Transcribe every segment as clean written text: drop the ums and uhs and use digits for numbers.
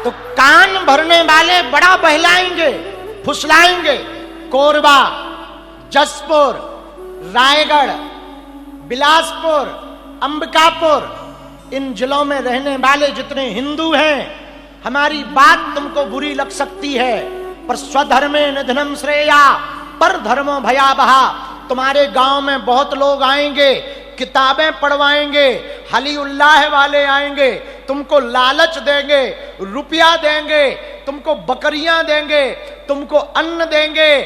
तो कान भरने वाले बड़ा बहलाएंगे, फुसलाएंगे। कोरबा, जसपुर, रायगढ़, बिलासपुर, अंबिकापुर, इन जिलों में रहने वाले जितने हिंदू हैं, हमारी बात तुमको बुरी लग सकती है, पर स्वधर्मे निधनम श्रेया पर धर्मो भयावहा। तुम्हारे गांव में बहुत लोग आएंगे, किताबें पढ़वाएंगे, हली उल्लाह वाले आएंगे, तुमको लालच देंगे, रुपया देंगे, तुमको बकरियां देंगे, तुमको अन्न देंगे।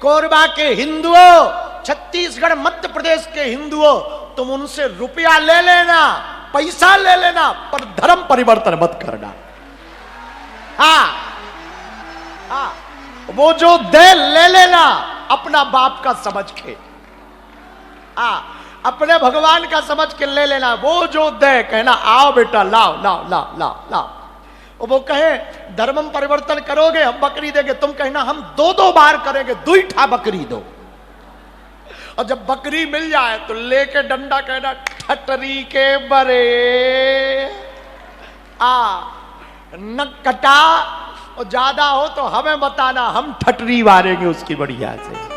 कोरबा के हिंदुओं, छत्तीसगढ़ मध्य प्रदेश के हिंदुओं, तुम उनसे रुपया ले लेना, पैसा ले लेना, पर धर्म परिवर्तन मत करना। हाँ, वो जो दे ले लेना अपना बाप का समझ के, अपने भगवान का समझ के ले लेना। वो जो दे कहना आओ बेटा लाओ लाओ लाओ लाओ लाओ। वो कहे धर्म परिवर्तन करोगे हम बकरी देंगे, तुम कहना हम 2-2 बार करेंगे, 2 ठा बकरी दो। और जब बकरी मिल जाए तो लेके डंडा कहना ठटरी के बरे न कटा, और ज्यादा हो तो हमें बताना, हम ठटरी मारेंगे उसकी बढ़िया से।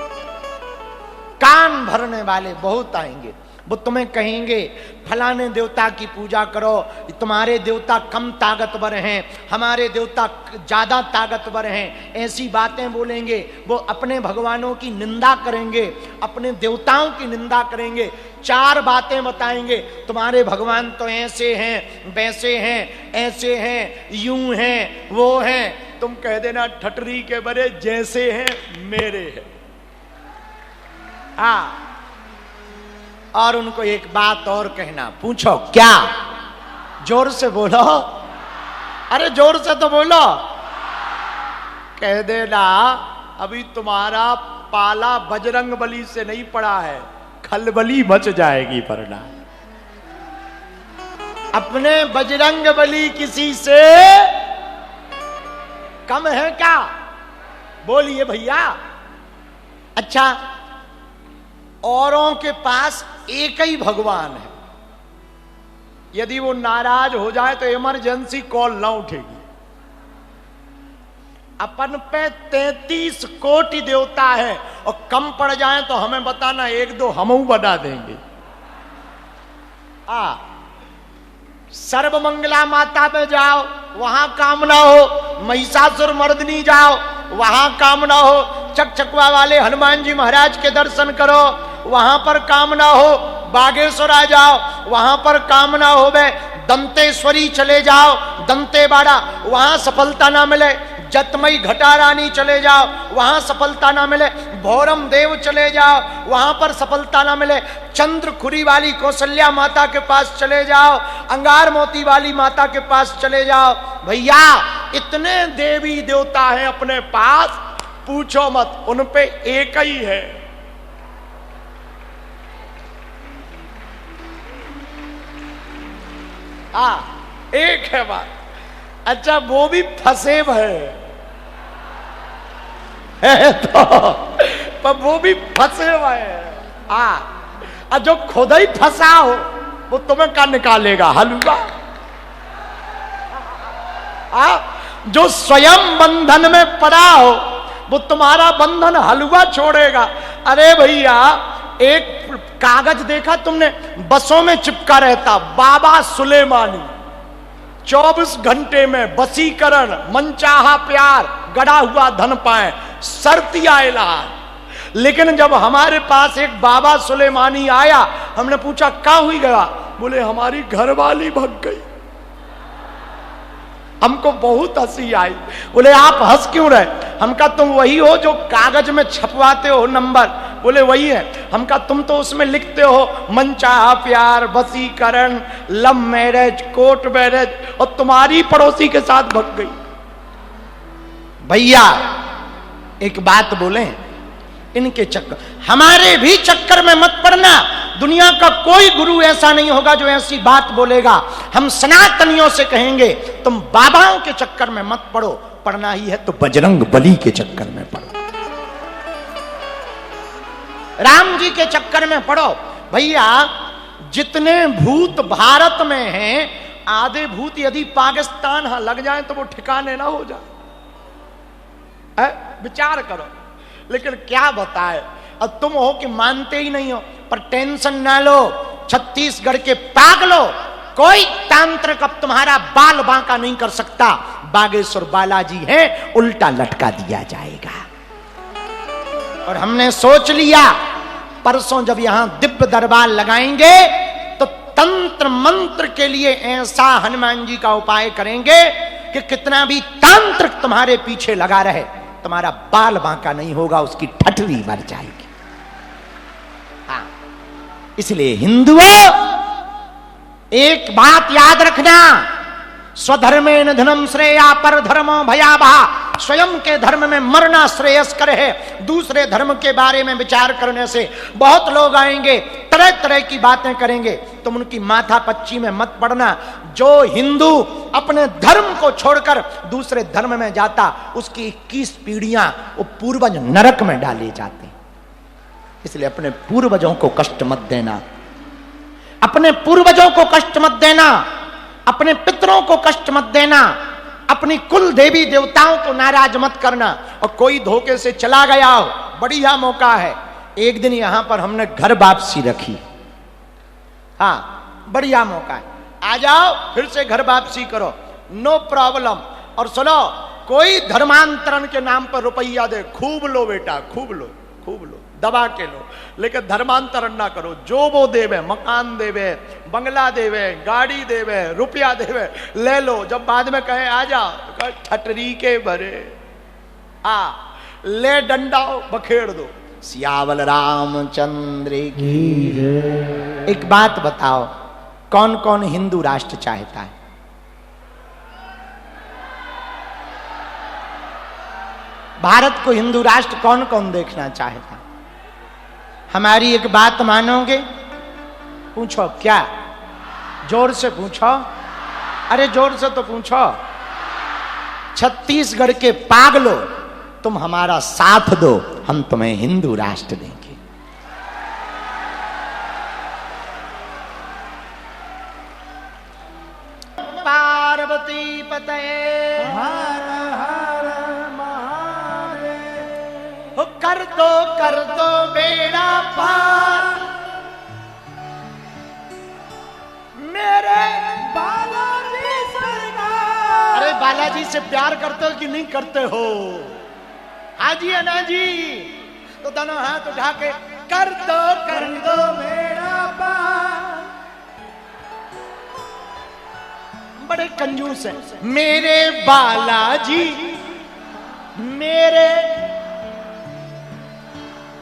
कान भरने वाले बहुत आएंगे, वो तुम्हें कहेंगे फलाने देवता की पूजा करो, तुम्हारे देवता कम ताकतवर हैं, हमारे देवता ज्यादा ताकतवर हैं, ऐसी बातें बोलेंगे। वो अपने भगवानों की निंदा करेंगे, अपने देवताओं की निंदा करेंगे, 4 बातें बताएंगे। तुम्हारे भगवान तो ऐसे हैं, वैसे हैं, ऐसे हैं, यूं हैं, वो हैं। तुम कह देना ठटरी के बरे जैसे हैं मेरे हैं। और उनको एक बात और कहना, पूछो क्या? जोर से बोलो, अरे जोर से तो बोलो। कह देना अभी तुम्हारा पाला बजरंग बली से नहीं पड़ा है, खलबली मच जाएगी वरना। अपने बजरंग बली किसी से कम है क्या? बोलिए भैया। अच्छा, औरों के पास एक ही भगवान है, यदि वो नाराज हो जाए तो इमरजेंसी कॉल ना उठेगी। अपन पे 33 कोटि देवता है, और कम पड़ जाए तो हमें बताना, 1-2 हमऊ बना देंगे। सर्वमंगला माता पे जाओ, वहां काम ना हो। महिषासुर मर्दिनी जाओ, वहां काम ना हो। चकचकुआ वाले हनुमान जी महाराज के दर्शन करो, वहां पर काम ना हो। बागेश्वर आ जाओ, वहां पर काम ना हो। बे दंतेश्वरी चले जाओ, दंतेवाड़ा, वहां सफलता ना मिले। जतमई घटारानी चले जाओ, वहां सफलता ना मिले। भौरम देव चले जाओ, वहां पर सफलता ना मिले। चंद्रखुरी वाली कौशल्या माता के पास चले जाओ, अंगार मोती वाली माता के पास चले जाओ। भैया इतने देवी देवता हैं अपने पास, पूछो मत, उन पे एक ही है। एक है बात। अच्छा, वो भी फंसे है तो, पर वो भी फंसे हुए हैं। जो खुद ही फंसा हो वो तुम्हें क्या निकालेगा? हलवा। जो स्वयं बंधन में पड़ा हो वो तुम्हारा बंधन हलवा छोड़ेगा। अरे भैया, एक कागज देखा तुमने, बसों में चिपका रहता, बाबा सुलेमानी, 24 घंटे में वशीकरण, मनचाहा प्यार, गड़ा हुआ धन पाए, शर्तिया इलाज। लेकिन जब हमारे पास एक बाबा सुलेमानी आया, हमने पूछा कहां हुई गया? बोले हमारी घरवाली भाग गई। हमको बहुत हंसी आई। बोले आप हंस क्यों रहे? हम कहा तुम वही हो जो कागज में छपवाते हो नंबर? बोले वही है। हम कहा तुम तो उसमें लिखते हो मनचाहा प्यार, वशीकरण, लव मैरिज, कोर्ट मैरिज, और तुम्हारी पड़ोसी के साथ भग गई। भैया एक बात बोले, इनके चक्कर, हमारे भी चक्कर में मत पड़ना। दुनिया का कोई गुरु ऐसा नहीं होगा जो ऐसी बात बोलेगा। हम सनातनियों से कहेंगे तुम बाबाओं के चक्कर में मत पड़ो, पढ़ना ही है तो बजरंग बली के चक्कर में पढ़ो, राम जी के चक्कर में पढ़ो। भैया जितने भूत भारत में हैं आधे भूत यदि पाकिस्तान हाँ लग जाए तो वो ठिकाने ना हो जाए। विचार करो। लेकिन क्या बताए, अब तुम हो कि मानते ही नहीं हो। पर टेंशन ना लो, छत्तीसगढ़ के पागलो, कोई तांत्रिक अब तुम्हारा बाल बांका नहीं कर सकता। बागेश्वर बालाजी है, उल्टा लटका दिया जाएगा। और हमने सोच लिया परसों जब यहां दिव्य दरबार लगाएंगे तो तंत्र मंत्र के लिए ऐसा हनुमान जी का उपाय करेंगे कि कितना भी तांत्रिक तुम्हारे पीछे लगा रहे, तुम्हारा बाल बांका नहीं होगा, उसकी ठठरी मर जाएगी। हाँ, इसलिए हिंदुओं एक बात याद रखना, स्वधर्मे निधनम श्रेया पर धर्मो भयावहा। स्वयं के धर्म में मरना श्रेयस्कर है। दूसरे धर्म के बारे में विचार करने से बहुत लोग आएंगे, तरह तरह की बातें करेंगे, तुम उनकी माथा पच्ची में मत पड़ना। जो हिंदू अपने धर्म को छोड़कर दूसरे धर्म में जाता, उसकी 21 पीढ़ियां वो पूर्वज नरक में डाले जाते। इसलिए अपने पूर्वजों को कष्ट मत देना, अपने पूर्वजों को कष्ट मत देना, अपने पितरों को कष्ट मत देना, अपनी कुल देवी देवताओं को नाराज मत करना। और कोई धोखे से चला गया हो, बढ़िया मौका है। एक दिन यहां पर हमने घर वापसी रखी, हाँ बढ़िया मौका है, आ जाओ फिर से घर वापसी करो, नो प्रॉब्लम। और सुनो, कोई धर्मांतरण के नाम पर रुपया दे, खूब लो बेटा, खूब लो, खूब लो, दबा के लो, लेकिन धर्मांतरण ना करो। जो वो देवे, मकान देवे, बंगला देवे, गाड़ी देवे, रुपया देवे, ले लो। जब बाद में कहे आ जाओ, तो ठटरी के भरे ले डंडा बखेड़ दो। सियावल रामचंद्र की। एक बात बताओ, कौन कौन हिंदू राष्ट्र चाहता है? भारत को हिंदू राष्ट्र कौन कौन देखना चाहता है? हमारी एक बात मानोगे? पूछो, क्या? जोर से पूछो, अरे जोर से तो पूछो। छत्तीसगढ़ के पागलों, तुम हमारा साथ दो, हम तुम्हें हिंदू राष्ट्र देंगे। पार्वती पतये हर हर महादेव। कर दो बेड़ा पार मेरे बालाजी सरकार। अरे बालाजी से प्यार करते हो कि नहीं करते हो? हाजी अना जी, तो दोनों हाथ उठा के कर दो बेड़ा पार। बड़े कंजूस है मेरे बालाजी, मेरे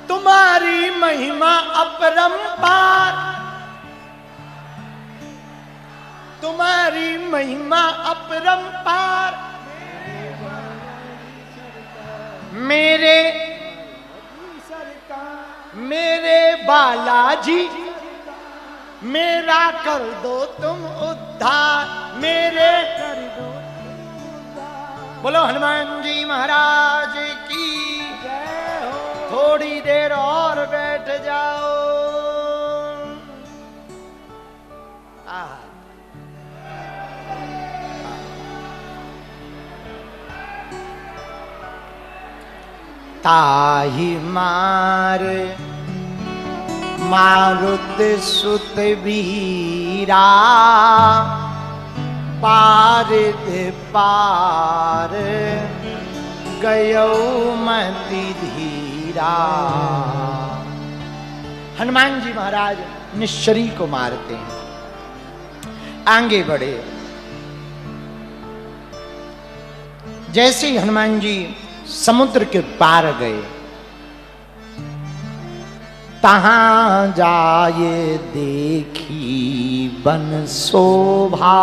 तुम्हारी महिमा अपरंपार, तुम्हारी महिमा अपरंपार। मेरे बालाजी, मेरा कर दो तुम उद्धार, मेरे कर दो। बोलो हनुमान जी महाराज की जय हो। थोड़ी देर और बैठ जाओ। ताहि मार मारुत सुत वीरा, पार पार गयो मति धीरा। हनुमान जी महाराज निश्चरी को मारते हैं, आगे बढ़े। जैसे ही हनुमान जी समुद्र के पार गए, तहां जाए देखी बन शोभा,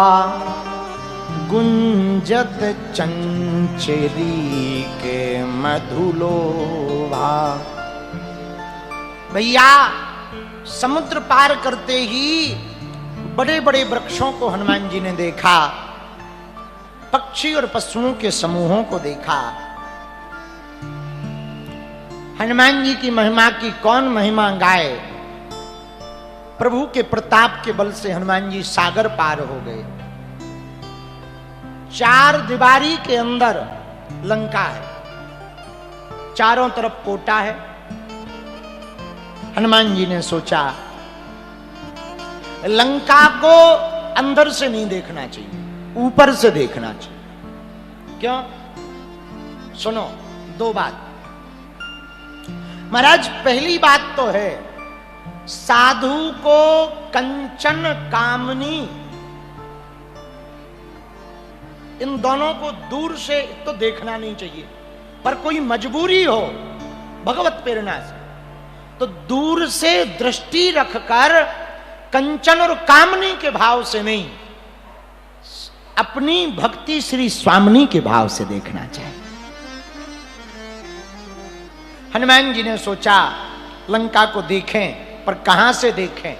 गुंजत चंचरी के मधुलोभा। भैया समुद्र पार करते ही बड़े बड़े वृक्षों को हनुमान जी ने देखा, पक्षी और पशुओं के समूहों को देखा। हनुमान जी की महिमा की कौन महिमा गाए? प्रभु के प्रताप के बल से हनुमान जी सागर पार हो गए। 4 दीवारी के अंदर लंका है, चारों तरफ कोटा है। हनुमान जी ने सोचा लंका को अंदर से नहीं देखना चाहिए, ऊपर से देखना चाहिए। क्यों? सुनो, 2 बात। महाराज, पहली बात तो है साधु को कंचन कामनी इन दोनों को दूर से तो देखना नहीं चाहिए, पर कोई मजबूरी हो भगवत प्रेरणा से तो दूर से दृष्टि रखकर कंचन और कामनी के भाव से नहीं, अपनी भक्ति श्री स्वामिनी के भाव से देखना चाहिए। हनुमान जी ने सोचा लंका को देखें, पर कहां से देखें?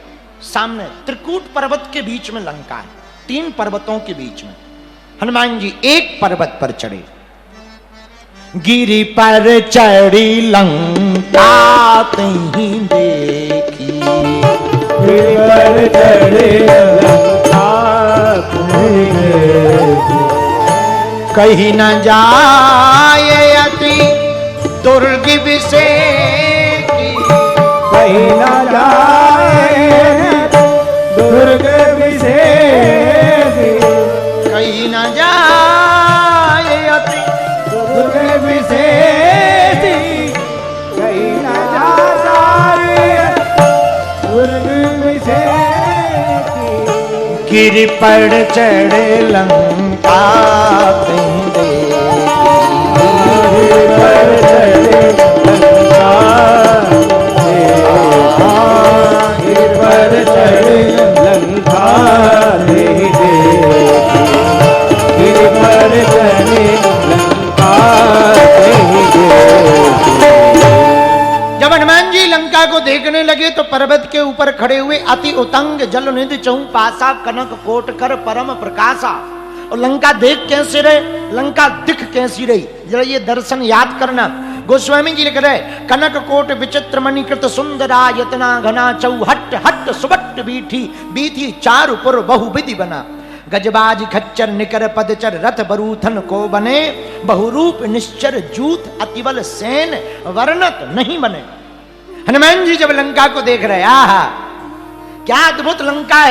सामने त्रिकूट पर्वत के बीच में लंका है, 3 पर्वतों के बीच में। हनुमान जी एक पर्वत पर चढ़े, गिरि पर चढ़ी लंका तहीं देखी, गिरि पर चढ़ी लंका तहीं देखी, कहीं न जाए अति दुर्ग विषेकी, कहीं न जाए दुर्ग विषेकी, कहीं न जाए अति दुर्ग विषेकी, कहीं न जाए दुर्ग विषेकी, गिरि पर चढ़े लंका तहीं देखी, गिरि पर चढ़े लंका देखी, गिरि पर चढ़े लंका देखी, गिरि पर चढ़े लंका देखी। जब हनुमान जी लंका को देखने लगे तो पर्वत के ऊपर खड़े हुए अति उतंग जल निधि चौपासा कनक कोट कर परम प्रकाशा। और लंका देख कैसे रहे, लंका दिख कैसी रही, जरा ये दर्शन याद करना। गोस्वामी जी लिख रहे, कनक कोट विचित्र मणिकृत सुंदरा यतना घना चौहट हट सुबट बीठी, बीथी चारु पुर बहुविधि बना, गजबाज खच्चर निकर पदचर रथ बरूथन को बने, बहुरूप निश्चर जूत अतिबल सेन वर्णत नहीं बने। हनुमान जी जब लंका को देख रहे, आहा क्या अद्भुत लंका है,